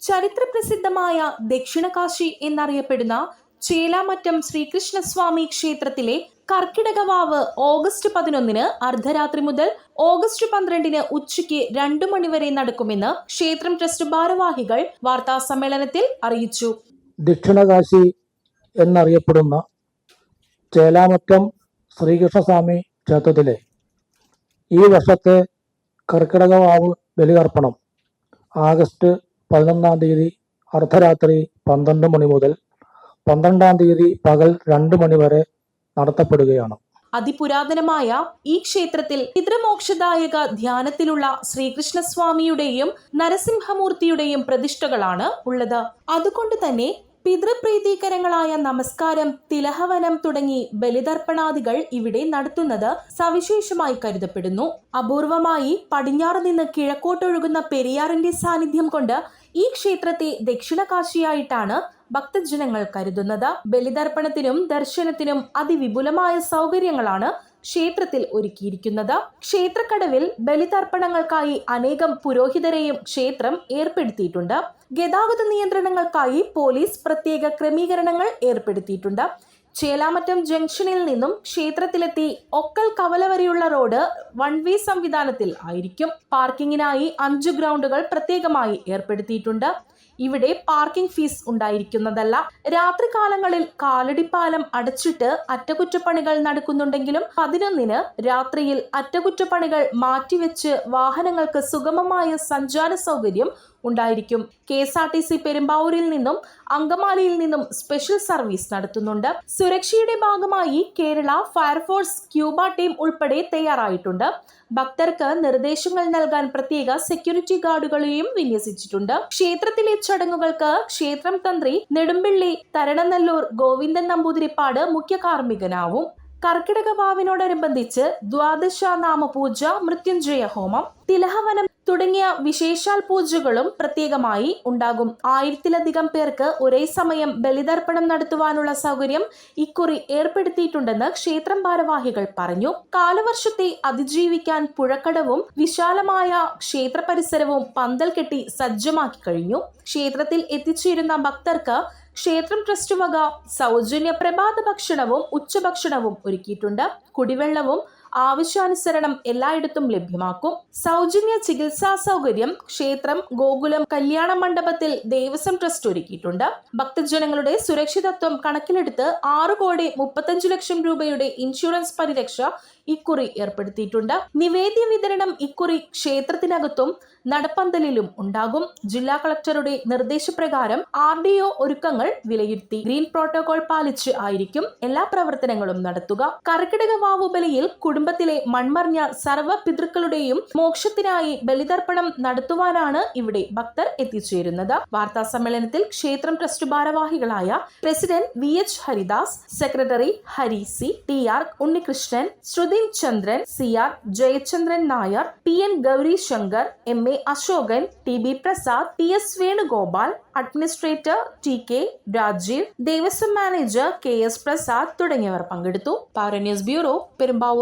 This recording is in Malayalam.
ചരിത്രപ്രസിദ്ധമായ ദക്ഷിണകാശി എന്നറിയപ്പെടുന്ന ചേലാമറ്റം ശ്രീകൃഷ്ണസ്വാമി ക്ഷേത്രത്തിലെ കർക്കിടകവാവ് ഓഗസ്റ്റ് 11 അർദ്ധരാത്രി മുതൽ ഓഗസ്റ്റ് 12 ഉച്ചയ്ക്ക് 2 മണിവരെ നടക്കുമെന്ന് ക്ഷേത്രം ട്രസ്റ്റ് ഭാരവാഹികൾ വാർത്താസമ്മേളനത്തിൽ അറിയിച്ചു. ദക്ഷിണകാശി എന്നറിയപ്പെടുന്ന ചേലാമറ്റം ശ്രീകൃഷ്ണസ്വാമി ക്ഷേത്രത്തിലെ ഈ വർഷത്തെ കർക്കിടകവാവ് ബലിതർപ്പണം ആഗസ്റ്റ് 11 തീയതി അർദ്ധരാത്രി 12 മണി മുതൽ 12 തീയതി പകൽ 2 മണി വരെ നടത്തപ്പെടുകയാണ്. അതിപുരാതനമായ ഈ ക്ഷേത്രത്തിൽ പിതൃമോക്ഷദായക ധ്യാനത്തിലുള്ള ശ്രീകൃഷ്ണസ്വാമിയുടെയും നരസിംഹമൂർത്തിയുടെയും പ്രതിഷ്ഠകളാണ് ഉള്ളത്. അതുകൊണ്ട് തന്നെ പിതൃപ്രീതികരങ്ങളായ നമസ്കാരം, തിലഹവനം തുടങ്ങി ബലിതർപ്പണാദികൾ ഇവിടെ നടത്തുന്നത് സവിശേഷമായി കരുതപ്പെടുന്നു. അപൂർവമായി പടിഞ്ഞാറ് നിന്ന് കിഴക്കോട്ടൊഴുകുന്ന പെരിയാറിന്റെ സാന്നിധ്യം കൊണ്ട് ഈ ക്ഷേത്രത്തെ ദക്ഷിണകാശിയായിട്ടാണ് ഭക്തജനങ്ങൾ കരുതുന്നത്. ബലിതർപ്പണത്തിനും ദർശനത്തിനും അതിവിപുലമായ സൗകര്യങ്ങളാണ് ക്ഷേത്രത്തിൽ ഒരുക്കിയിരിക്കുന്നത്. ക്ഷേത്രക്കടവിൽ ബലിതർപ്പണങ്ങൾക്കായി അനേകം പുരോഹിതരെയും ക്ഷേത്രം ഏർപ്പെടുത്തിയിട്ടുണ്ട്. ഗതാഗത നിയന്ത്രണങ്ങൾക്കായി പോലീസ് പ്രത്യേക ക്രമീകരണങ്ങൾ ഏർപ്പെടുത്തിയിട്ടുണ്ട്. ചേലാമറ്റം ജംഗ്ഷനിൽ നിന്നും ക്ഷേത്രത്തിലെത്തി ഒക്കൽ കവല വരെയുള്ള റോഡ് 1 വേ സംവിധാനത്തിൽ ആയിരിക്കും. പാർക്കിങ്ങിനായി 5 ഗ്രൗണ്ടുകൾ പ്രത്യേകമായി ഏർപ്പെടുത്തിയിട്ടുണ്ട്. ഇവിടെ പാർക്കിംഗ് ഫീസ് ഉണ്ടായിരിക്കുന്നതല്ല. രാത്രികാലങ്ങളിൽ കാലടിപ്പാലം അടച്ചിട്ട് അറ്റകുറ്റപ്പണികൾ നടക്കുന്നുണ്ടെങ്കിലും 11 രാത്രിയിൽ അറ്റകുറ്റപ്പണികൾ മാറ്റിവെച്ച് വാഹനങ്ങൾക്ക് സുഗമമായ സഞ്ചാര സൗകര്യം ഉണ്ടായിരിക്കും. KSRTC പെരുമ്പാവൂരിൽ നിന്നും അങ്കമാലിയിൽ നിന്നും സ്പെഷ്യൽ സർവീസ് നടത്തുന്നുണ്ട്. സുരക്ഷയുടെ ഭാഗമായി കേരള ഫയർഫോഴ്സ് ക്യൂബ ടീം ഉൾപ്പെടെ തയ്യാറായിട്ടുണ്ട്. ഭക്തർക്ക് നിർദ്ദേശങ്ങൾ നൽകാൻ പ്രത്യേക സെക്യൂരിറ്റി ഗാർഡുകളെയും വിന്യസിച്ചിട്ടുണ്ട്. ക്ഷേത്രത്തിലെ ചടങ്ങുകൾക്ക് ക്ഷേത്രം തന്ത്രി നെടുമ്പിള്ളി തരണനല്ലൂർ ഗോവിന്ദൻ നമ്പൂതിരിപ്പാട് മുഖ്യ കാർമ്മികനാവും. കർക്കിടകവാവിനോടനുബന്ധിച്ച് ദ്വാദശ നാമപൂജ, മൃത്യുഞ്ജയ ഹോമം, തിലഹവനം തുടങ്ങിയ വിശേഷാൽ പൂജകളും പ്രത്യേകമായി ഉണ്ടാകും. 1000-ലധികം പേർക്ക് ഒരേ സമയം ബലിതർപ്പണം നടത്തുവാനുള്ള സൗകര്യം ഇക്കുറി ഏർപ്പെടുത്തിയിട്ടുണ്ടെന്ന് ക്ഷേത്രം ഭാരവാഹികൾ പറഞ്ഞു. കാലവർഷത്തെ അതിജീവിക്കാൻ പുഴക്കടവും വിശാലമായ ക്ഷേത്ര പരിസരവും പന്തൽ കെട്ടി സജ്ജമാക്കി കഴിഞ്ഞു. ക്ഷേത്രത്തിൽ എത്തിച്ചേരുന്ന ഭക്തർക്ക് ക്ഷേത്രം ട്രസ്റ്റ് വക സൗജന്യ പ്രഭാത ഭക്ഷണവും ഉച്ചഭക്ഷണവും ഒരുക്കിയിട്ടുണ്ട്. കുടിവെള്ളവും ആവശ്യാനുസരണം എല്ലായിടത്തും ലഭ്യമാക്കും. സൗജന്യ ചികിത്സാ സൗകര്യം ക്ഷേത്രം ഗോകുലം കല്യാണ മണ്ഡപത്തിൽ ദേവസ്വം ട്രസ്റ്റ് ഒരുക്കിയിട്ടുണ്ട്. ഭക്തജനങ്ങളുടെ സുരക്ഷിതത്വം കണക്കിലെടുത്ത് 6,35,00,000 രൂപയുടെ ഇൻഷുറൻസ് പരിരക്ഷ ഇക്കുറി ഏർപ്പെടുത്തിയിട്ടുണ്ട്. നിവേദ്യ വിതരണം ഇക്കുറി ക്ഷേത്രത്തിനകത്തും നടപ്പന്തലിലും ഉണ്ടാകും. ജില്ലാ കളക്ടറുടെ നിർദ്ദേശപ്രകാരം RDO ഒരുക്കങ്ങൾ വിലയിരുത്തി ഗ്രീൻ പ്രോട്ടോകോൾ പാലിച്ച് ആയിരിക്കും എല്ലാ പ്രവർത്തനങ്ങളും നടത്തുക. കർക്കിടകവാവു ബലിയിൽ കുടുംബത്തിലെ മൺമറിഞ്ഞ സർവ്വ പിതൃക്കളുടെയും മോക്ഷത്തിനായി ബലിതർപ്പണം നടത്തുവാനാണ് ഇവിടെ ഭക്തർ എത്തിച്ചേരുന്നത്. വാർത്താ സമ്മേളനത്തിൽ ക്ഷേത്രം ട്രസ്റ്റ് ഭാരവാഹികളായ president VH Haridas, secretary Hari C, TR Unnikrishnan, Shruthin Chandran, CR Jayachandran Nair, PN Gauri Shankar, MA Ashokan, TB Prasad, TS Venugopal, administrator TK Rajeev, Devaswom manager KS Prasad തുടങ്ങിയവർ പങ്കെടുത്തു. Power news bureau, Perumbavoor.